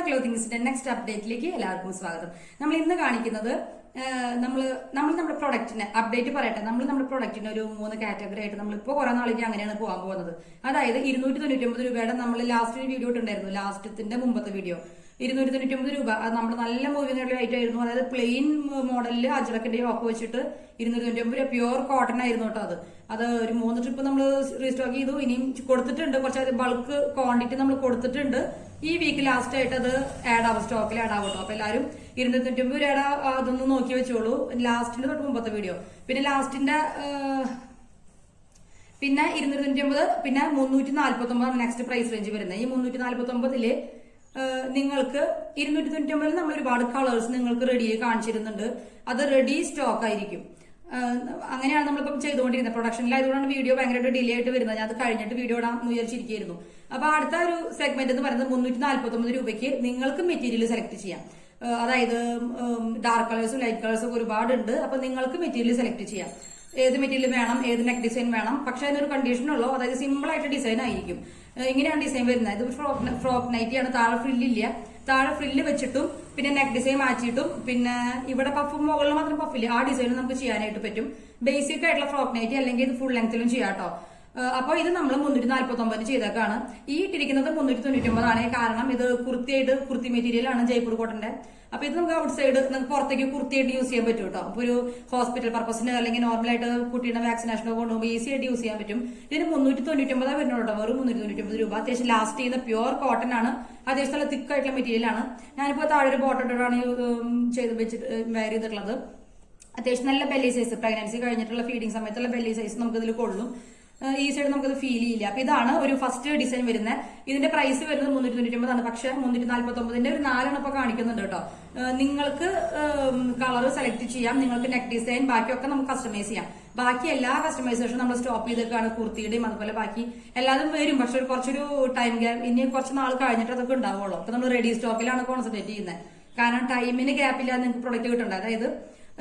ക്ലോത്തിങ്സിന്റെ next അപ്ഡേറ്റിലേക്ക് എല്ലാവർക്കും സ്വാഗതം. നമ്മൾ ഇന്ന് കാണിക്കുന്നത് നമ്മുടെ പ്രൊഡക്റ്റിനെ അപ്ഡേറ്റ് പറയട്ടെ. നമ്മുടെ പ്രൊഡക്റ്റിന് ഒരു 3 കാറ്റഗറി ആയിട്ട് നമ്മളിപ്പോൾ കുറെ നാളേക്ക് അങ്ങനെയാണ് പോകാൻ പോകുന്നത്. അതായത് 299 രൂപയുടെ നമ്മൾ ലാസ്റ്റ് വീഡിയോ ഇട്ടുണ്ടായിരുന്നു, ലാസ്റ്റത്തിന്റെ മുമ്പത്തെ വീഡിയോ 299 രൂപ. അത് നമ്മുടെ നല്ല മൂവിംഗ് റേറ്റ് ആയിരുന്നു. അതായത് പ്ലെയിൻ മോഡലിൽ അജ്രക്കിന്റെ യോക്ക് വെച്ചിട്ട് 299 രൂപ പ്യുവർ കോട്ടൺ ആയിരുന്നു കേട്ടോ. അത് ഒരു 3 ട്രിപ്പ് നമ്മൾ റീസ്റ്റോക്ക് ചെയ്തു. ഇനിയും കൊടുത്തിട്ടുണ്ട്, കുറച്ച് ബൾക്ക് ക്വാണ്ടിറ്റി നമ്മൾ കൊടുത്തിട്ടുണ്ട്. ഈ വീക്ക് ലാസ്റ്റ് ആയിട്ട് അത് ആഡ് ആവും, സ്റ്റോക്കിൽ ആഡ് ആവും കേട്ടോ. അപ്പൊ എല്ലാവരും 299 രൂപയുടെ അതൊന്ന് നോക്കി വെച്ചോളൂ, ലാസ്റ്റിന്റെ തൊട്ട് മുമ്പത്തെ വീഡിയോ. പിന്നെ ലാസ്റ്റിന്റെ പിന്നെ 299, പിന്നെ 349 നെക്സ്റ്റ് പ്രൈസ് റേഞ്ച് വരുന്നത്. ഈ 349 നിങ്ങൾക്ക് 299 നമ്മൾ ഒരുപാട് കളേഴ്സ് നിങ്ങൾക്ക് റെഡി കാണിച്ചിരുന്നുണ്ട്. അത് റെഡി സ്റ്റോക്ക് ആയിരിക്കും. അങ്ങനെയാണ് നമ്മളിപ്പം ചെയ്തുകൊണ്ടിരുന്നത്. പ്രൊഡക്ഷനിലായതുകൊണ്ടാണ് വീഡിയോ ഭയങ്കരമായിട്ട് ഡിലേ ആയിട്ട് വരുന്നത്. ഞാൻ അത് കഴിഞ്ഞിട്ട് വീഡിയോ ഇടാൻ വിചാരിച്ചിരിക്കുന്നു. അപ്പൊ അടുത്ത ഒരു സെഗ്മെന്റ് എന്ന് പറയുന്നത് 349 രൂപയ്ക്ക് നിങ്ങൾക്ക് മെറ്റീരിയൽ സെലക്ട് ചെയ്യാം. അതായത് ഡാർക്ക് കളേഴ്സും ലൈറ്റ് കളേഴ്സും ഒക്കെ ഒരുപാടുണ്ട്. അപ്പൊ നിങ്ങൾക്ക് മെറ്റീരിയൽ സെലക്ട് ചെയ്യാം, ഏത് മെറ്റീരിയൽ വേണം, ഏത് നെക്ക് ഡിസൈൻ വേണം. പക്ഷെ അതിനൊരു കണ്ടീഷനുള്ളൂ, അതായത് സിമ്പിൾ ആയിട്ട് ഡിസൈൻ ആയിരിക്കും. ഇങ്ങനെയാണ് ഡിസൈൻ വരുന്നത്. ഇത് ഫ്രോക്ക് നൈറ്റിയാണ്. താഴെ ഫ്രില്ലില്ല, താഴെ ഫ്രില്ല് വെച്ചിട്ടും പിന്നെ നെക്ക് ഡിസൈൻ മാറ്റിയിട്ടും പിന്നെ ഇവിടെ പഫ് മുകളിൽ മാത്രം പഫില്ല, ആ ഡിസൈൻ നമുക്ക് ചെയ്യാനായിട്ട് പറ്റും. ബേസിക് ആയിട്ടുള്ള ഫ്രോക്ക് നൈറ്റി അല്ലെങ്കിൽ ഇത് ഫുൾ ലെങ്ത്തിലും ചെയ്യാം കേട്ടോ. അപ്പൊ ഇത് നമ്മൾ 349 ചെയ്തേക്കാണ്. ഈ ഇട്ടിരിക്കുന്നത് 399 ആണ്. കാരണം ഇത് കുർത്തി മെറ്റീരിയൽ ആണ്, ജയ്പൂർ കോട്ടന്റെ. അപ്പൊ ഇത് നമുക്ക് ഔട്ട് സൈഡ് നമുക്ക് പുറത്തേക്ക് കുർത്തിയായിട്ട് യൂസ് ചെയ്യാൻ പറ്റും കേട്ടോ. അപ്പൊ ഒരു ഹോസ്പിറ്റൽ പർപ്പസിന് അല്ലെങ്കിൽ നോർമലായിട്ട് കുട്ടിയുടെ വാക്സിനേഷനോ കൊണ്ടുപോകുമ്പോൾ ഈസി ആയിട്ട് യൂസ് ചെയ്യാൻ പറ്റും. ഇതിന് 399 വരുന്നുള്ളൂ കേട്ടോ, വെറും 399 രൂപ. അത്യാവശ്യം ലാസ്റ്റ് ചെയ്യുന്ന പ്യുവർ കോട്ടൺ ആണ്, അത്യാവശ്യം നല്ല തിക്ക് ആയിട്ടുള്ള മെറ്റീരിയൽ ആണ്. ഞാനിപ്പോ താഴെ ഒരു ബോട്ടം ഇട്ടിട്ടാണ് ചെയ്ത് വെച്ചിട്ട് വെയർ ചെയ്തിട്ടുള്ളത്. അത്യാവശ്യം നല്ല ബെല്ലി സൈസ്, പ്രഗ്നൻസി കഴിഞ്ഞിട്ടുള്ള ഫീഡിംഗ് സമയത്തുള്ള ബെല്ലി സൈസ് നമുക്ക് ഇതിൽ കൊള്ളും. ഈ സൈഡ് നമുക്കത് ഫീൽ ചെയ്യില്ല. അപ്പൊ ഇതാണ് ഒരു ഫസ്റ്റ് ഡിസൈൻ വരുന്നത്. ഇതിന്റെ പ്രൈസ് വരുന്നത് 399 ആണ്. പക്ഷെ 349 ഒരു 4 ഇപ്പൊ കാണിക്കുന്നുണ്ട് കേട്ടോ. നിങ്ങൾക്ക് കളർ സെലക്ട് ചെയ്യാം, നിങ്ങൾക്ക് നെക്ക് ഡിസൈൻ ബാക്കിയൊക്കെ നമുക്ക് കസ്റ്റമൈസ് ചെയ്യാം. ബാക്കി എല്ലാ കസ്റ്റമൈസേഷൻ നമ്മൾ സ്റ്റോപ്പ് ചെയ്തേക്കാണ്, കുർത്തിയുടെയും അതുപോലെ ബാക്കി എല്ലാതും വരും. പക്ഷെ കുറച്ചൊരു ടൈം ഗ്യാപ്പ്, ഇനി കുറച്ച് നാൾ കഴിഞ്ഞിട്ട് അതൊക്കെ ഉണ്ടാവുള്ളൂ. അപ്പൊ നമ്മൾ റെഡി സ്റ്റോക്കിലാണ് കോൺസെൻട്രേറ്റ് ചെയ്യുന്നത്. കാരണം ടൈമിന് ഗ്യാപ്പില്ലാതെ നിങ്ങൾക്ക് പ്രൊഡക്റ്റ് കിട്ടണ്ട. അതായത്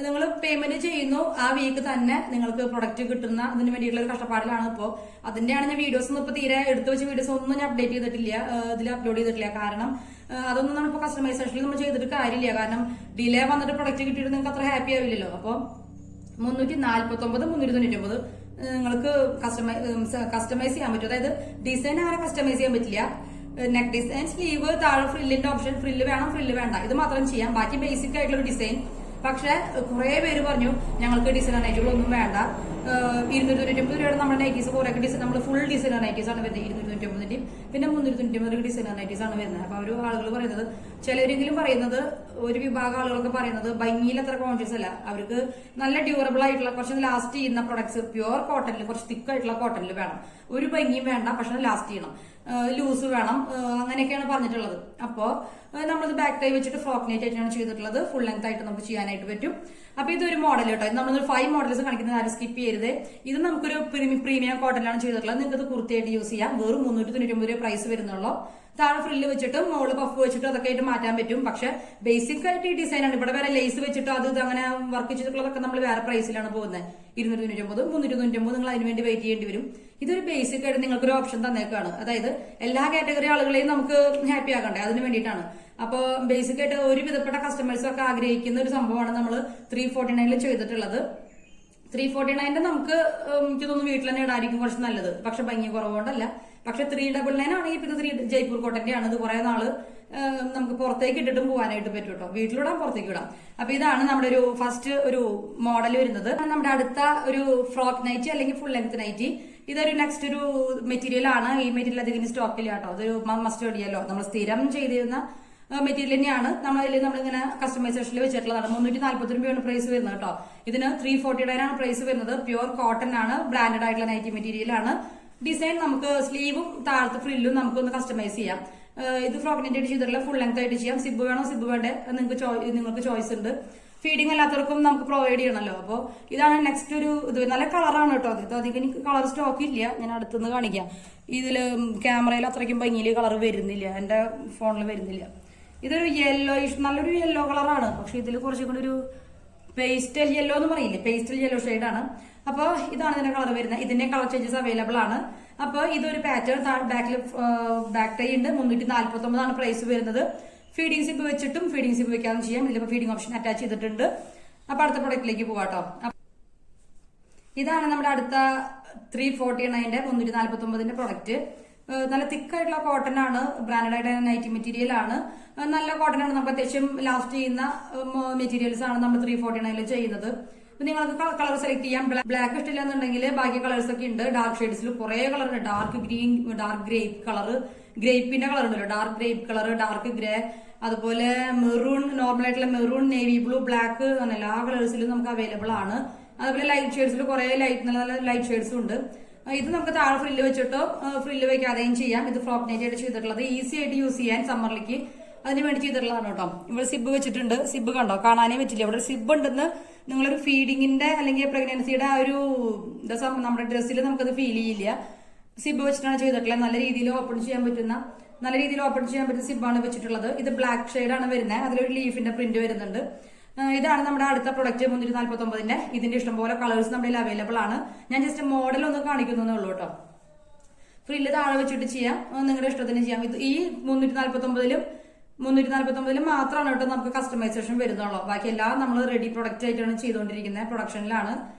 നിങ്ങൾ പേയ്മെന്റ് ചെയ്യുന്നു, ആ വീക്ക് തന്നെ നിങ്ങൾക്ക് പ്രൊഡക്റ്റ് കിട്ടുന്ന അതിന് വേണ്ടിയിട്ടുള്ള ഒരു കഷ്ടപ്പാടിലാണ്. ഇപ്പോൾ അതിന്റെയാണ് ഞാൻ വീഡിയോസ് ഒന്നും ഇപ്പൊ തീരെ എടുത്തു വെച്ച വീഡിയോസ് ഒന്നും ഞാൻ അപ്ഡേറ്റ് ചെയ്തിട്ടില്ല, ഇതിൽ അപ്ലോഡ് ചെയ്തിട്ടില്ല. കാരണം അതൊന്നും നമ്മളിപ്പോൾ കസ്റ്റമൈസേഷനിൽ നമ്മൾ ചെയ്തിട്ട് കാര്യമില്ല. കാരണം ഡിലേ വന്നിട്ട് പ്രൊഡക്റ്റ് കിട്ടിയിട്ട് നിങ്ങൾക്ക് അത്ര ഹാപ്പി ആവില്ലല്ലോ. അപ്പോൾ 349, 399 നിങ്ങൾക്ക് കസ്റ്റമൈസ് ചെയ്യാൻ പറ്റും. അതായത് ഡിസൈൻ അങ്ങനെ കസ്റ്റമൈസ് ചെയ്യാൻ പറ്റില്ല. നെക്ക് ഡിസൈൻ, സ്ലീവ്, താഴെ ഫ്രില്ലിന്റെ ഓപ്ഷൻ, ഫ്രില്ല് വേണം ഫ്രില്ല് വേണ്ട, ഇത് മാത്രം ചെയ്യാം. ബാക്കി ബേസിക് ആയിട്ടുള്ള ഒരു ഡിസൈൻ. പക്ഷെ കുറെ പേര് പറഞ്ഞു ഞങ്ങൾക്ക് ഡിസൈനർ നൈറ്റുകളൊന്നും വേണ്ട, 299 രൂപയുടെ നമ്മുടെ നൈറ്റീസ് കുറെ ഡിസൈൻ, നമ്മൾ ഫുൾ ഡിസൈനർ നൈറ്റീസ് ആണ് വരുന്നത്. 299 പിന്നെ 399 ഡിസൈനർ നൈറ്റീസ് ആണ് വരുന്നത്. അപ്പൊ ഒരു ആളുകൾ പറയുന്നത്, ചിലരെങ്കിലും പറയുന്നത്, ഒരു വിഭാഗം ആളുകളൊക്കെ പറയുന്നത് ഭംഗിയിൽ അത്ര കോൺഷ്യസ് അല്ല, അവർക്ക് നല്ല ഡ്യൂറബിൾ ആയിട്ടുള്ള കുറച്ച് ലാസ്റ്റ് ചെയ്യുന്ന പ്രൊഡക്ട്സ് പ്യുവർ കോട്ടണിൽ കുറച്ച് തിക്ക് ആയിട്ടുള്ള കോട്ടണിൽ വേണം. ഒരു ഭംഗിയും വേണ്ട, പക്ഷെ ലാസ്റ്റ് ചെയ്യണം, ലൂസ് വേണം, അങ്ങനെയൊക്കെയാണ് പറഞ്ഞിട്ടുള്ളത്. അപ്പോ നമ്മളത് ബാക്ക് ടൈ വെച്ചിട്ട് ഫ്രോക്ക് നൈറ്റ് ആയിട്ടാണ് ചെയ്തിട്ടുള്ളത്. ഫുൾ ലെങ്ത് ആയിട്ട് നമുക്ക് ചെയ്യാനായിട്ട് പറ്റും. അപ്പൊ ഇതൊരു മോഡൽ കേട്ടോ. ഇത് നമ്മളൊരു 5 മോഡൽസ് കാണിക്കുന്നത്, ആരും സ്കിപ്പ് ചെയ്യരുത്. ഇത് നമുക്കൊരു പ്രീമിയം കോട്ടണിലാണ് ചെയ്തിട്ടുള്ളത്. നിങ്ങൾക്ക് കുർത്തിയായിട്ട് യൂസ് ചെയ്യാം. വെറും 399 രൂപ പ്രൈസ് വരുന്നുള്ളൂ. താഴെ ഫ്രില്ല് വെച്ചിട്ടും മോള് പഫ് വെച്ചിട്ടും അതൊക്കെ ആയിട്ട് മാറ്റാൻ പറ്റും. പക്ഷെ ബേസിക് ആയിട്ട് ഈ ഡിസൈൻ ആണ്. ഇവിടെ വേറെ ലേസ് വെച്ചിട്ട് അത് അങ്ങനെ വർക്ക് ചെയ്തിട്ടുള്ളതൊക്കെ നമ്മൾ വേറെ പ്രൈസിലാണ് പോകുന്നത്. 299, 399 നിങ്ങൾ അതിന് വേണ്ടി വെയിറ്റ് ചെയ്യേണ്ടി വരും. ഇതൊരു ബേസിക് ആയിട്ട് നിങ്ങൾക്കൊരു ഓപ്ഷൻ തന്നേക്കാണ്. അതായത് എല്ലാ കാറ്റഗറി ആളുകളെയും നമുക്ക് ഹാപ്പി ആക്കണ്ടേ, അതിന് വേണ്ടിയിട്ടാണ്. അപ്പോൾ ബേസിക് ആയിട്ട് ഒരു വിധപ്പെട്ട കസ്റ്റമേഴ്സും ഒക്കെ ആഗ്രഹിക്കുന്ന ഒരു സംഭവമാണ് നമ്മൾ 349 ചെയ്തിട്ടുള്ളത്. 349 നമുക്ക് എനിക്ക് തോന്നുന്നു വീട്ടിൽ തന്നെ ഇടായിരിക്കും കുറച്ച് നല്ലത്. പക്ഷെ ഭംഗി കുറവുകൊണ്ടല്ല. പക്ഷെ 399 ആണെങ്കിൽ പിന്നെ ജയ്പൂർ കോട്ടന്റെ ആണ്. ഇത് കുറെ നാള് നമുക്ക് പുറത്തേക്ക് ഇട്ടിട്ടും പോകാനായിട്ട് പറ്റും കേട്ടോ. വീട്ടിലിടാം, പുറത്തേക്ക് ഇടാം. അപ്പൊ ഇതാണ് നമ്മുടെ ഒരു ഫസ്റ്റ് ഒരു മോഡൽ വരുന്നത്. നമ്മുടെ അടുത്ത ഒരു ഫ്രോക്ക് നൈറ്റി അല്ലെങ്കിൽ ഫുൾ ലെങ്ത് നൈറ്റി. ഇതൊരു നെക്സ്റ്റ് ഒരു മെറ്റീരിയൽ ആണ്. ഈ മെറ്റീരിയൽ അധികം സ്റ്റോക്കില്ല കേട്ടോ. അതൊരു മസ്റ്റേർഡ് ചെയ്യല്ലോ, നമ്മൾ സ്ഥിരം ചെയ്തിരുന്ന മെറ്റീരിയൽ തന്നെയാണ്. നമ്മളിങ്ങനെ കസ്റ്റമൈസേഷനിൽ വെച്ചിട്ടുള്ളതാണ്. 340 രൂപയാണ് പ്രൈസ് വരുന്നത് കേട്ടോ. ഇതിന് 349 ആണ് പ്രൈസ് വരുന്നത്. പ്യുവർ കോട്ടൺ ആണ്, ബ്രാൻഡഡ് ആയിട്ടുള്ള നൈറ്റി മെറ്റീരിയൽ ആണ്. ഡിസൈൻ നമുക്ക് സ്ലീവും താഴത്തെ ഫ്രില്ലും നമുക്കൊന്ന് കസ്റ്റമൈസ് ചെയ്യാം. ഇത് ഫ്രോക്ക് നെറ്റ് ആയിട്ട് ചെയ്തിട്ടുള്ള ഫുൾ ലെങ്ത് ആയിട്ട് ചെയ്യാം. സിബ് വേണോ സിബ് വേണ്ടേ നിങ്ങൾക്ക് ചോയ്സ് ഉണ്ട്. ഫീഡിങ് എല്ലാത്തവർക്കും നമുക്ക് പ്രൊവൈഡ് ചെയ്യണമല്ലോ. അപ്പോൾ ഇതാണ് നെക്സ്റ്റ് ഒരു ഇത്. നല്ല കളറാണ് കേട്ടോ. ഇത് അധികം എനിക്ക് കളർ സ്റ്റോക്ക് ഇല്ല, ഞാൻ അടുത്തുനിന്ന് കാണിക്കാം. ഇതില് ക്യാമറയിൽ അത്രയ്ക്കും ഭംഗിയിൽ കളർ വരുന്നില്ല, എന്റെ ഫോണിൽ വരുന്നില്ല. ഇതൊരു യെല്ലോയിഷ്, നല്ലൊരു യെല്ലോ കളറാണ്. പക്ഷെ ഇതിൽ കുറച്ചും കൂടി ഒരു പേസ്റ്റൽ യെല്ലോ എന്ന് പറയില്ലേ, പേസ്റ്റൽ യെല്ലോ ഷെയ്ഡാണ്. അപ്പൊ ഇതാണ് ഇതിന്റെ കളർ വരുന്നത്. ഇതിന്റെ കളർ ചേഞ്ചസ് അവൈലബിൾ ആണ്. അപ്പൊ ഇതൊരു പാറ്റേൺ ബാക്ക് ടൈ ഉണ്ട്. 349 ആണ് പ്രൈസ് വരുന്നത്. ഫീഡിംഗ് സിബ് വെച്ചിട്ടും ഫീഡിംഗ് സിബ് വെക്കാനും ചെയ്യാം. ഇതിലിപ്പോ ഫീഡിംഗ് ഓപ്ഷൻ അറ്റാച്ച് ചെയ്തിട്ടുണ്ട്. അപ്പൊ അടുത്ത പ്രൊഡക്റ്റിലേക്ക് പോവാട്ടോ. ഇതാണ് നമ്മുടെ അടുത്ത 349ന്റെ 349ന്റെ പ്രൊഡക്റ്റ്. നല്ല തിക്കായിട്ടുള്ള കോട്ടൺ ആണ്, ബ്രാൻഡഡ് ആയിട്ട് നൈറ്റി മെറ്റീരിയൽ ആണ്, നല്ല കോട്ടൺ ആണ്. നമുക്ക് അത്യാവശ്യം ലാസ്റ്റ് ചെയ്യുന്ന മെറ്റീരിയൽസ് ആണ് നമ്മൾ 349ൽ ചെയ്യുന്നത്. നിങ്ങൾക്ക് കളർ സെലക്ട് ചെയ്യാം. ബ്ലാക്ക് ഇഷ്ടമില്ല എന്നുണ്ടെങ്കിൽ ബാക്കി കളേഴ്സ് ഒക്കെ ഉണ്ട്. ഡാർക്ക് ഷെയ്ഡ്സിൽ കുറെ കളർ ഉണ്ട്. Dark green, dark grape colour, ഗ്രേപ്പിന്റെ കളർ ഉണ്ടല്ലോ, dark grape colour, dark grey, അതുപോലെ മെറൂൺ, നോർമൽ ആയിട്ടുള്ള മെറൂൺ, നേവി ബ്ലൂ, ബ്ലാക്ക് അങ്ങനെ എല്ലാ കളേഴ്സിലും നമുക്ക് അവൈലബിൾ ആണ്. അതുപോലെ ലൈറ്റ് ഷെയ്ഡ്സിൽ കുറെ നല്ല നല്ല ലൈറ്റ് ഷെയ്ഡ്സും ഉണ്ട്. ഇത് നമുക്ക് താഴെ ഫ്രില്ല് വെച്ചിട്ടോ ഫ്രില്ല് വെക്കാതെയും ചെയ്യാം. ഇത് ഫ്രോക്ക് നൈറ്റ് ആയിട്ട് ചെയ്തിട്ടുള്ളത്, ഈസി ആയിട്ട് യൂസ് ചെയ്യാൻ സമ്മറിലേക്ക് അതിന് വേണ്ടി ചെയ്തിട്ടുള്ളതാണ് കേട്ടോ. ഇവിടെ സിബ് വെച്ചിട്ടുണ്ട്. സിബ് കണ്ടോ, കാണാനേ പറ്റില്ല. ഇവിടെ സിബ് ഉണ്ടെന്ന് നിങ്ങളൊരു ഫീഡിങ്ങിന്റെ അല്ലെങ്കിൽ പ്രഗ്നൻസിയുടെ ആ ഒരു നമ്മുടെ ഡ്രസ്സിൽ നമുക്കത് ഫീൽ ചെയ്യില്ല. സിബ് വെച്ചിട്ടാണ് ചെയ്തിട്ടുള്ളത്. നല്ല രീതിയിൽ ഓപ്പൺ ചെയ്യാൻ പറ്റുന്ന സിബാണ് വെച്ചിട്ടുള്ളത്. ഇത് ബ്ലാക്ക് ഷെയ്ഡാണ് വരുന്നത്. അതിലൊരു ലീഫിന്റെ പ്രിന്റ് വരുന്നുണ്ട്. ഇതാണ് നമ്മുടെ അടുത്ത പ്രൊഡക്റ്റ് 349ന്റെ. ഇതിന്റെ ഇഷ്ടംപോലെ കളേഴ്സ് നമ്മുടെ അവൈലബിൾ ആണ്. ഞാൻ ജസ്റ്റ് മോഡൽ ഒന്ന് കാണിക്കുന്നേ ഉള്ളൂ കേട്ടോ. ഫ്രില്ല് താഴെ വെച്ചിട്ട് ചെയ്യാം, നിങ്ങളുടെ ഇഷ്ടത്തിന് ചെയ്യാം. ഇത് ഈ 349ലും മാത്രമാണ് കേട്ടോ നമുക്ക് കസ്റ്റമൈസേഷൻ വരുന്നുള്ളൂ. ബാക്കി എല്ലാം നമ്മൾ റെഡി പ്രൊഡക്റ്റ് ആയിട്ടാണ് ചെയ്തുകൊണ്ടിരിക്കുന്നത്. പ്രൊഡക്ഷനിലാണ്.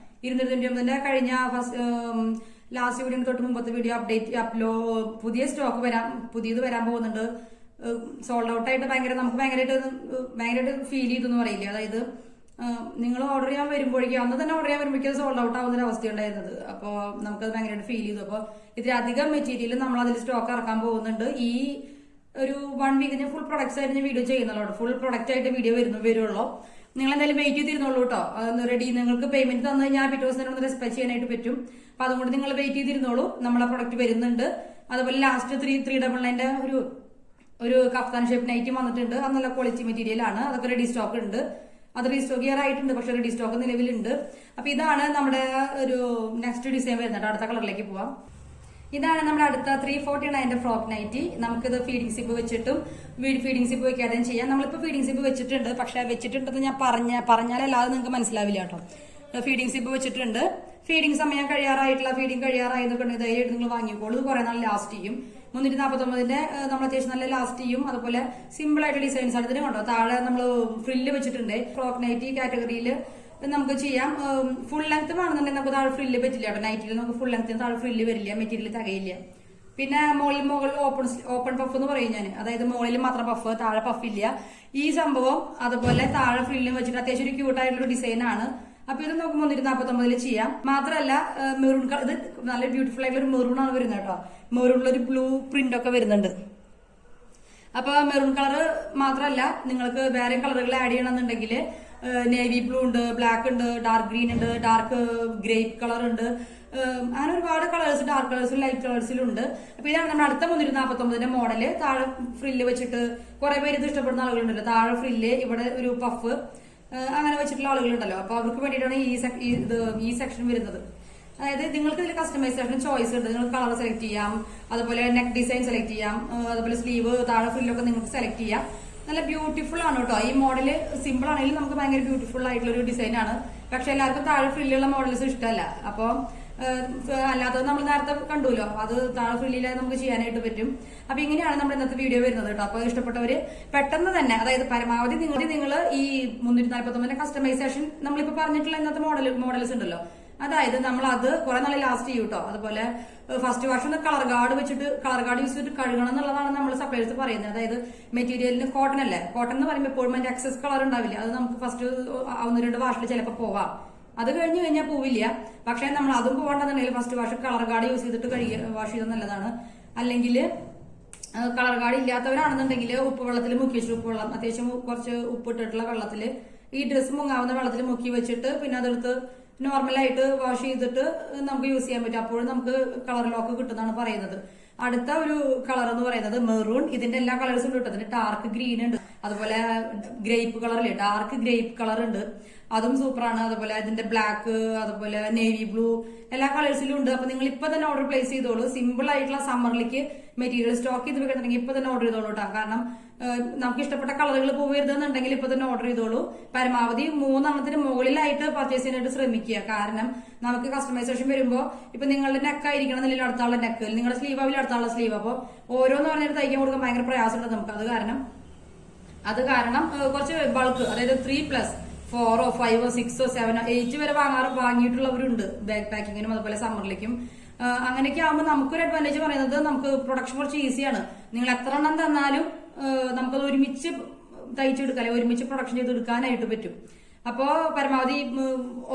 299ന്റെ കഴിഞ്ഞ ലാസ്റ്റ് വീഡിയോ തൊട്ട് മുമ്പത്തെ വീഡിയോ പുതിയ സ്റ്റോക്ക് പുതിയത് വരാൻ പോകുന്നുണ്ട്. സോൾഡ് ഔട്ട് ആയിട്ട് നമുക്ക് ഭയങ്കരമായിട്ട് ഫീൽ ചെയ്തെന്ന് പറയില്ലേ. അതായത് നിങ്ങൾ ഓർഡർ ചെയ്യാൻ വരുമ്പോഴേക്കും അന്ന് തന്നെ ഓർഡർ ചെയ്യാൻ വരുമ്പോഴേക്കും സോൾഡ് ഔട്ട് ആവുന്ന ഒരു അവസ്ഥ ഉണ്ടായിരുന്നത്. അപ്പോൾ നമുക്കത് ഭയങ്കരമായിട്ട് ഫീൽ ചെയ്തു. അപ്പോൾ ഇതിലധികം മെറ്റീരിയൽ നമ്മൾ അതിൽ സ്റ്റോക്ക് ഇറക്കാൻ പോകുന്നുണ്ട്. ഈ ഒരു 1 വീക്കിന് ഫുൾ പ്രൊഡക്ട്സ് ആയിട്ട് ഞാൻ വീഡിയോ ചെയ്യുന്നുള്ളൂ. ഫുൾ പ്രൊഡക്റ്റ് ആയിട്ട് വീഡിയോ വരുള്ളൂ. നിങ്ങൾ എന്തായാലും വെയിറ്റ് ചെയ്തിരുന്നുള്ളൂ കേട്ടോ. റെഡി, നിങ്ങൾക്ക് പേയ്മെന്റ് തന്നു കഴിഞ്ഞാൽ പിറ്റേ ദിവസം റെസ്പെക്ട് ചെയ്യാനായിട്ട് പറ്റും. അപ്പൊ അതുകൊണ്ട് നിങ്ങൾ വെയിറ്റ് ചെയ്തിരുന്നോളൂ. നമ്മളെ പ്രൊഡക്റ്റ് വരുന്നുണ്ട്. അതുപോലെ ലാസ്റ്റ് 399ന്റെ ഒരു കഫ്താൻ ഷേപ്പ് നൈറ്റും വന്നിട്ടുണ്ട്. അത് നല്ല ക്വാളിറ്റി മെറ്റീരിയൽ ആണ്. അതൊക്കെ റെഡി സ്റ്റോക്ക് ഉണ്ട്. അത് റീസ്റ്റോക്ക് ചെയ്യാറായിട്ടുണ്ട്, പക്ഷെ റെഡി സ്റ്റോക്ക് നിലവിലുണ്ട്. അപ്പൊ ഇതാണ് നമ്മുടെ ഒരു നെക്സ്റ്റ് ഡിസൈൻ വരുന്നത്. അടുത്ത കളറിലേക്ക് പോവാം. ഇതാണ് നമ്മുടെ അടുത്ത 349ന്റെ ഫ്രോക്ക് നൈറ്റി. നമുക്കിത് ഫീഡിംഗ് സിബ് വെച്ചിട്ടും ഫീഡിംഗ് സിബ് വെക്കാതെയും ചെയ്യാം. നമ്മളിപ്പോ ഫീഡിംഗ് സിബ് വെച്ചിട്ടുണ്ട്, പക്ഷെ വെച്ചിട്ടുണ്ടെന്ന് ഞാൻ പറഞ്ഞാലല്ലാതെ നിങ്ങൾക്ക് മനസ്സിലാവില്ല കേട്ടോ. ഫീഡിംഗ് സിബ് വെച്ചിട്ടുണ്ട്. ഫീഡിംഗ് സമയം ഫീഡിംഗ് കഴിയാറായെന്നൊക്കെ ധൈര്യമായിട്ട് നിങ്ങൾ വാങ്ങിക്കോളൂ. ഇത് കുറെ നാൾ ലാസ്റ്റ് ചെയ്യും. 349ന്റെ നമ്മൾ അത്യാവശ്യം നല്ല ലാസ്റ്റ് ചെയ്യും. അതുപോലെ സിമ്പിൾ ആയിട്ട് ഡിസൈൻസ് ആണ്. ഇതിന് കണ്ടോ, താഴെ നമ്മൾ ഫ്രില്ല് വെച്ചിട്ടുണ്ട്. ഫ്രോക്ക് നൈറ്റി കാറ്റഗറിയിൽ നമുക്ക് ചെയ്യാം. ഫുൾ ലെങ്ത് വേണമെന്നുണ്ടെങ്കിൽ നമുക്ക് താഴെ ഫ്രില്ല് പറ്റില്ല കേട്ടോ. നൈറ്റിൽ നമുക്ക് ഫുൾ ലെങ്ത്തിന് താഴെ ഫ്രില്ല് വരില്ല, മെറ്റീരിയൽ തികയില്ല. പിന്നെ മുകളിൽ ഓപ്പൺ പഫ് എന്ന് പറയും ഞാൻ. അതായത് മുകളിൽ മാത്രം പഫ്, താഴെ പഫ് ഇല്ല. ഈ സംഭവം അതുപോലെ താഴെ ഫ്രില്ലും വെച്ചിട്ട് അത്യാവശ്യം ഒരു ക്യൂട്ടായിട്ടുള്ള ഡിസൈൻ ആണ്. അപ്പൊ ഇത് നമുക്ക് 349ൽ ചെയ്യാം. മാത്രമല്ല മെറൂൺ കളർ, ഇത് നല്ല ബ്യൂട്ടിഫുൾ ആയിട്ടുള്ള ഒരു മെറൂൺ ആണ് വരുന്നത് കേട്ടോ. മെറൂണിലൊരു ബ്ലൂ പ്രിന്റ് ഒക്കെ വരുന്നുണ്ട്. അപ്പൊ മെറൂൺ കളർ മാത്രമല്ല, നിങ്ങൾക്ക് വേറെ കളറുകൾ ആഡ് ചെയ്യണമെന്നുണ്ടെങ്കിൽ നേവി ബ്ലൂ ഉണ്ട്, ബ്ലാക്ക് ഉണ്ട്, ഡാർക്ക് ഗ്രീൻ ഉണ്ട്, ഡാർക്ക് ഗ്രേപ്പ് കളർ ഉണ്ട്. അങ്ങനെ ഒരുപാട് കളേഴ്സ്, ഡാർക്ക് കളേഴ്സിലും ലൈറ്റ് കളേഴ്സിലും ഉണ്ട്. അപ്പൊ ഇതാണ് നമ്മുടെ അടുത്ത 349ന്റെ മോഡല്. താഴെ ഫ്രില്ല് വെച്ചിട്ട് കുറെ പേര് ഇത് ഇഷ്ടപ്പെടുന്ന ആളുകളുണ്ടല്ലോ. താഴെ ഫ്രില്ല്, ഇവിടെ ഒരു പഫ്, അങ്ങനെ വെച്ചിട്ടുള്ള ആളുകളുണ്ടല്ലോ. അപ്പൊ അവർക്ക് വേണ്ടിയിട്ടാണ് ഈ സെക്ഷൻ വരുന്നത്. അതായത് നിങ്ങൾക്ക് ഇതിൽ കസ്റ്റമൈസേഷൻ ചോയ്സ് ഉണ്ട്. നിങ്ങൾക്ക് കളർ സെലക്ട് ചെയ്യാം, അതുപോലെ നെക്ക് ഡിസൈൻ സെലക്ട് ചെയ്യാം, അതുപോലെ സ്ലീവ്, താഴെ ഫ്രില്ലൊക്കെ നിങ്ങൾക്ക് സെലക്ട് ചെയ്യാം. നല്ല ബ്യൂട്ടിഫുൾ ആണ് കേട്ടോ. ഈ മോഡല് സിമ്പിൾ ആണെങ്കിലും നമുക്ക് ഭയങ്കര ബ്യൂട്ടിഫുൾ ആയിട്ടുള്ള ഒരു ഡിസൈൻ ആണ്. പക്ഷെ എല്ലാവർക്കും താഴെ ഫ്രില്ലുള്ള മോഡൽസ് ഇഷ്ടമല്ല. അപ്പൊ അല്ലാത്തത് നമ്മൾ നേരത്തെ കണ്ടുല്ലോ, അത് താഴെ ഫ്രില്ലില്ലാതെ നമുക്ക് ചെയ്യാനായിട്ട് പറ്റും. അപ്പൊ ഇങ്ങനെയാണ് നമ്മുടെ ഇന്നത്തെ വീഡിയോ വരുന്നത് കേട്ടോ. അപ്പൊ ഇഷ്ടപ്പെട്ടവര് പെട്ടെന്ന് തന്നെ, അതായത് പരമാവധി നിങ്ങൾ ഈ 349ന്റെ കസ്റ്റമൈസേഷൻ നമ്മളിപ്പോ പറഞ്ഞിട്ടുള്ള ഇന്നത്തെ മോഡൽസ് ഉണ്ടല്ലോ, അതായത് നമ്മൾ അത് കുറെ നാളെ ലാസ്റ്റ് ചെയ്യും കേട്ടോ. അതുപോലെ first wash colour guard use ചെയ്തിട്ട് കഴുകണം എന്നുള്ളതാണ് നമ്മൾ സപ്ലൈസ് പറയുന്നത്. അതായത് മെറ്റീരിയലിന് കോട്ടൺ അല്ലേ, കോട്ടൺ എന്ന് പറയുമ്പോൾ എപ്പോഴും അതിന്റെ എക്സസ് കളർ ഉണ്ടാവില്ല. അത് നമുക്ക് ഫസ്റ്റ് 1-2 വാഷിൽ ചിലപ്പോൾ പോവാം. അത് കഴിഞ്ഞ് കഴിഞ്ഞാൽ പോവില്ല. പക്ഷെ നമ്മൾ അതും പോകണ്ടെന്നുണ്ടെങ്കിൽ first wash colour guard use ചെയ്തിട്ട് വാഷ് ചെയ്താൽ നല്ലതാണ്. അല്ലെങ്കിൽ കളർ ഗാർഡ് ഇല്ലാത്തവരാണെന്നുണ്ടെങ്കിൽ ഉപ്പുവെള്ളത്തിൽ മുക്കി വെച്ചിട്ട്, ഉപ്പുവെള്ളം അത്യാവശ്യം കുറച്ച് ഉപ്പിട്ടിട്ടുള്ള വെള്ളത്തിൽ ഈ ഡ്രസ്സ് മുങ്ങാവുന്ന വെള്ളത്തിൽ മുക്കി വെച്ചിട്ട് പിന്നെ അതെടുത്ത് നോർമലായിട്ട് വാഷ് ചെയ്തിട്ട് നമുക്ക് യൂസ് ചെയ്യാൻ പറ്റും. അപ്പോഴും നമുക്ക് കളർ ലോക്ക് കിട്ടുന്നതാണ് പറയുന്നത്. അടുത്ത ഒരു കളർ എന്ന് പറയുന്നത് മെറൂൺ. ഇതിന്റെ എല്ലാ കളേഴ്സും കിട്ടും. ഇതിന് ഡാർക്ക് ഗ്രീൻ ഉണ്ട്, അതുപോലെ ഗ്രേപ്പ് കളറില്ലേ, ഡാർക്ക് ഗ്രേപ്പ് കളർ ഉണ്ട്, അതും സൂപ്പറാണ്. അതുപോലെ ഇതിന്റെ ബ്ലാക്ക്, അതുപോലെ നേവി ബ്ലൂ, എല്ലാ കളേഴ്സിലും ഉണ്ട്. അപ്പൊ നിങ്ങൾ ഇപ്പൊ തന്നെ ഓർഡർ പ്ലേസ് ചെയ്തോളൂ. സിമ്പിൾ ആയിട്ടുള്ള സമ്മറിലേക്ക് മെറ്റീരിയൽ സ്റ്റോക്ക് ചെയ്ത് വെക്കുന്നുണ്ടെങ്കിൽ ഇപ്പൊ തന്നെ ഓർഡർ ചെയ്തോളൂ കേട്ടോ. കാരണം നമുക്ക് ഇഷ്ടപ്പെട്ട കളറുകൾ പോകരുതെന്നുണ്ടെങ്കിൽ ഇപ്പൊ തന്നെ ഓർഡർ ചെയ്തോളൂ. പരമാവധി 3 എണ്ണത്തിന് മുകളിലായിട്ട് പർച്ചേസ് ചെയ്യാനായിട്ട് ശ്രമിക്കുക. കാരണം നമുക്ക് കസ്റ്റമൈസേഷൻ വരുമ്പോൾ ഇപ്പൊ നിങ്ങളുടെ നെക്ക് ആയിരിക്കണം എന്നില്ല അടുത്തുള്ള നെക്ക്, നിങ്ങളുടെ സ്ലീവ് ആവില്ല അടുത്തുള്ള സ്ലീവ്. അപ്പോൾ ഓരോന്ന് പറഞ്ഞിട്ട് തയ്ക്കാൻ കൊടുക്കാൻ ഭയങ്കര പ്രയാസമുണ്ട് നമുക്ക്. അത് കാരണം അത് കാരണം കുറച്ച് ബൾക്ക്, അതായത് 3+, 4, 5, 6, 7, 8 വരെ വാങ്ങിയിട്ടുള്ളവരുണ്ട് ബാഗ് പാക്കിങ്ങിനും അതുപോലെ സമ്മറിലേക്കും. അങ്ങനെയൊക്കെ ആകുമ്പോൾ നമുക്കൊരു അഡ്വാൻറ്റേജ് പറയുന്നത് നമുക്ക് പ്രൊഡക്ഷൻ കുറച്ച് ഈസിയാണ്. നിങ്ങൾ എത്ര എണ്ണം തന്നാലും നമുക്കത് ഒരുമിച്ച് തയ്ച്ചെടുക്കാം, അല്ലെങ്കിൽ ഒരുമിച്ച് പ്രൊഡക്ഷൻ ചെയ്തെടുക്കാനായിട്ട് പറ്റും. അപ്പോ പരമാവധി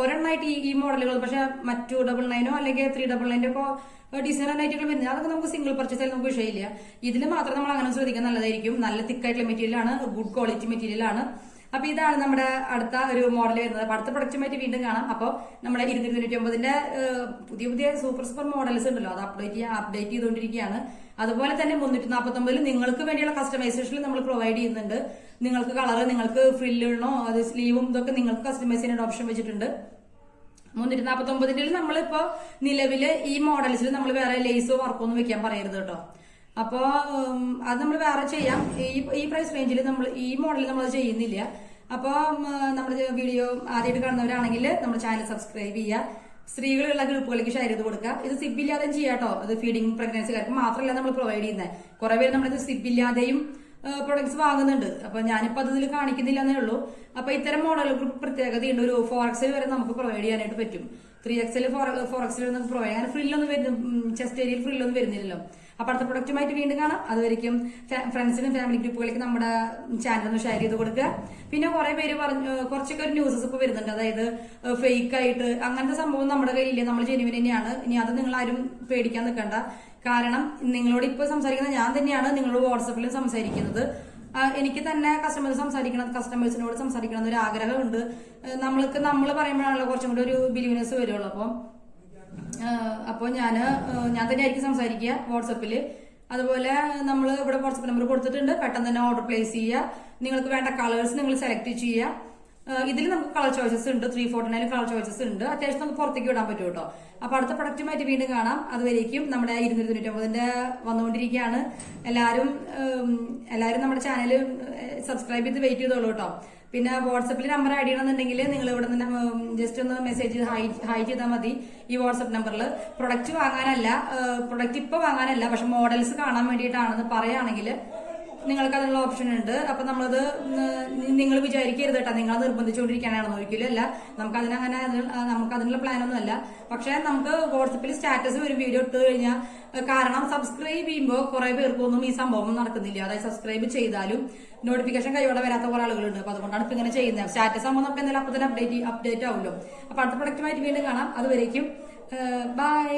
ഒരെണ്ണമായിട്ട് ഈ മോഡലുകൾ, പക്ഷെ മറ്റു 999 അല്ലെങ്കിൽ 399 ഒക്കെ ഡിസൈനർ നൈറ്റുകൾ വരുന്നത് അതൊക്കെ നമുക്ക് സിംഗിൾ പർച്ചേസ് ആയാലും നമുക്ക് വിഷയമില്ല. ഇതിൽ മാത്രം നമ്മൾ അങ്ങനെ ശ്രദ്ധിക്കാൻ നല്ലതായിരിക്കും. നല്ല തിക്കായിട്ടുള്ള മെറ്റീരിയൽ ആണ്, ഗുഡ് ക്വാളിറ്റി മെറ്റീരിയൽ ആണ്. അപ്പൊ ഇതാണ് നമ്മുടെ അടുത്ത ഒരു മോഡൽ വരുന്നത്. അപ്പൊ അടുത്ത പ്രൊഡക്റ്റുമായിട്ട് വീണ്ടും കാണാം. അപ്പോൾ നമ്മുടെ 299ന്റെ പുതിയ സൂപ്പർ മോഡൽസ് ഉണ്ടല്ലോ, അത് അപ്ഡേറ്റ് ചെയ്തുകൊണ്ടിരിക്കുകയാണ്. അതുപോലെ തന്നെ 349 നിങ്ങൾക്ക് വേണ്ടിയുള്ള കസ്റ്റമൈസേഷൻ നമ്മൾ പ്രൊവൈഡ് ചെയ്യുന്നുണ്ട്. നിങ്ങൾക്ക് കളർ, നിങ്ങൾക്ക് ഫ്രില്ലിടണോ, അത് സ്ലീവും ഇതൊക്കെ നിങ്ങൾക്ക് കസ്റ്റമൈസ് ചെയ്യാൻ ഓപ്ഷൻ വെച്ചിട്ടുണ്ട്. 349 നമ്മളിപ്പോ നിലവില് ഈ മോഡൽസിൽ നമ്മൾ വേറെ ലേസോ വർക്കോ ഒന്നും വെക്കാൻ പറയരുത് കേട്ടോ. അപ്പോ അത് നമ്മൾ വേറെ ചെയ്യാം. ഈ പ്രൈസ് റേഞ്ചിൽ നമ്മൾ ഈ മോഡൽ നമ്മൾ ചെയ്യുന്നില്ല. അപ്പൊ നമ്മുടെ വീഡിയോ ആദ്യമായിട്ട് കാണുന്നവരാണെങ്കിൽ നമ്മുടെ ചാനൽ സബ്സ്ക്രൈബ് ചെയ്യുക. സ്ത്രീകളുള്ള ഗ്രൂപ്പുകളിലേക്ക് ഷെയർ ചെയ്ത് കൊടുക്കുക. ഇത് സിബില്ലാതെയും ചെയ്യാട്ടോ. ഇത് ഫീഡിങ് പ്രഗ്നൻസിക്കാർക്ക് മാത്രമല്ല നമ്മൾ പ്രൊവൈഡ് ചെയ്യുന്നത്. കുറെ പേര് നമ്മളിത് സിബില്ലാതെയും പ്രൊഡക്ട്സ് വാങ്ങുന്നുണ്ട്. അപ്പൊ ഞാനിപ്പോ അതിൽ കാണിക്കുന്നില്ല എന്നേ ഉള്ളൂ. അപ്പൊ ഇത്തരം മോഡലുകൾക്ക് പ്രത്യേകതയുണ്ട്. ഒരു 4XL വരെ നമുക്ക് പ്രൊവൈഡ് ചെയ്യാനായിട്ട് പറ്റും. 3XL 4XL നമുക്ക് പ്രൊവൈഡ് ചെയ്യാൻ ഫ്രില്ലൊന്നും ചെസ്റ്റ് ഏരിയയിൽ ഫ്രില്ലൊന്നും വരുന്നില്ലല്ലോ. അപ്പൊ അടുത്ത പ്രൊഡക്റ്റുമായിട്ട് വീണ്ടും കാണാം. അതുവരെയും ഫ്രണ്ട്സിനും ഫാമിലി ഗ്രൂപ്പുകളിലേക്ക് നമ്മുടെ ചാനൽ ഒന്ന് ഷെയർ ചെയ്ത് കൊടുക്കുക. പിന്നെ കുറെ പേര് കുറച്ചൊക്കെ ഒരു ന്യൂസസ് ഇപ്പൊ വരുന്നുണ്ട്. അതായത് ഫേക്ക് ആയിട്ട് അങ്ങനത്തെ സംഭവം നമ്മുടെ കയ്യിലില്ല. നമ്മൾ ജെനുവിൻ തന്നെയാണ്. ഇനി അത് നിങ്ങൾ ആരും പേടിക്കാൻ നിൽക്കണ്ട. കാരണം നിങ്ങളോട് ഇപ്പൊ സംസാരിക്കുന്നത് ഞാൻ തന്നെയാണ്. നിങ്ങളോട് വാട്സപ്പിലും സംസാരിക്കുന്നത്. എനിക്ക് തന്നെ കസ്റ്റമേഴ്സിനോട് സംസാരിക്കണം ഒരു ആഗ്രഹമുണ്ട്. നമ്മൾ പറയുമ്പോഴാണല്ലോ കുറച്ചും കൂടി ഒരു ബിലീവ്നെസ് വരുള്ളൂ. അപ്പോൾ ഞാൻ തന്നെ ആയിരിക്കും സംസാരിക്കുക വാട്സപ്പില്. അതുപോലെ നമ്മൾ ഇവിടെ വാട്സപ്പ് നമ്പർ കൊടുത്തിട്ടുണ്ട്. പെട്ടെന്ന് തന്നെ ഓർഡർ പ്ലേസ് ചെയ്യുക. നിങ്ങൾക്ക് വേണ്ട കളേഴ്സ് നിങ്ങൾ സെലക്ട് ചെയ്യുക. ഇതിൽ നമുക്ക് കളർ ചോയ്സസ് ഉണ്ട്. 349 കളർ ചോയ്സസ് ഉണ്ട്. അത്യാവശ്യം നമുക്ക് പുറത്തേക്ക് വിടാൻ പറ്റും കേട്ടോ. അപ്പൊ അടുത്ത പ്രൊഡക്റ്റുമായിട്ട് വീണ്ടും കാണാം. അതുവരേക്കും നമ്മുടെ 299ന്റെ വന്നുകൊണ്ടിരിക്കുകയാണ്. എല്ലാവരും നമ്മുടെ ചാനൽ സബ്സ്ക്രൈബ് ചെയ്ത് വെയിറ്റ് ചെയ്തോളൂ കേട്ടോ. പിന്നെ വാട്സപ്പിൽ നമ്പർ ആഡ് ചെയ്യണമെന്നുണ്ടെങ്കിൽ നിങ്ങൾ ഇവിടെ നിന്ന് ജസ്റ്റ് ഒന്ന് മെസ്സേജ് ഹൈ ചെയ്താൽ മതി. ഈ വാട്സപ്പ് നമ്പറിൽ പ്രൊഡക്റ്റ് വാങ്ങാനല്ല, പ്രൊഡക്റ്റ് ഇപ്പൊ വാങ്ങാനല്ല, പക്ഷെ മോഡൽസ് കാണാൻ വേണ്ടിയിട്ടാണെന്ന് പറയുകയാണെങ്കിൽ നിങ്ങൾക്ക് അതിനുള്ള ഓപ്ഷൻ ഉണ്ട്. അപ്പൊ നമ്മളത് നിങ്ങൾ വിചാരിക്കരുത് കേട്ടോ, നിങ്ങൾ നിർബന്ധിച്ചുകൊണ്ടിരിക്കാനാണെന്ന് ഒരിക്കലും അല്ല. നമുക്ക് അതിനുള്ള പ്ലാനൊന്നും അല്ല. പക്ഷെ നമുക്ക് വാട്സപ്പിൽ സ്റ്റാറ്റസ് ഒരു വീഡിയോ ഇട്ട് കഴിഞ്ഞാൽ, കാരണം സബ്സ്ക്രൈബ് ചെയ്യുമ്പോൾ കുറെ പേർക്കൊന്നും ഈ സംഭവം നടക്കുന്നില്ല. അതായത് സബ്സ്ക്രൈബ് ചെയ്താലും നോട്ടിഫിക്കേഷൻ കൈയോടെ വരാത്ത കുറെ ആളുകളുണ്ട്. അപ്പൊ അതുകൊണ്ടാണ് ഇപ്പൊ ഇങ്ങനെ ചെയ്യുന്നത്. സ്റ്റാറ്റസ് ആകുമ്പോൾ നമുക്ക് എന്തായാലും അപ്പൊ തന്നെ അപ്ഡേറ്റ് ആവുമല്ലോ. അപ്പൊ അടുത്ത പ്രൊഡക്റ്റുമായിട്ട് വീണ്ടും കാണാം. അതുവരേക്കും ബൈ.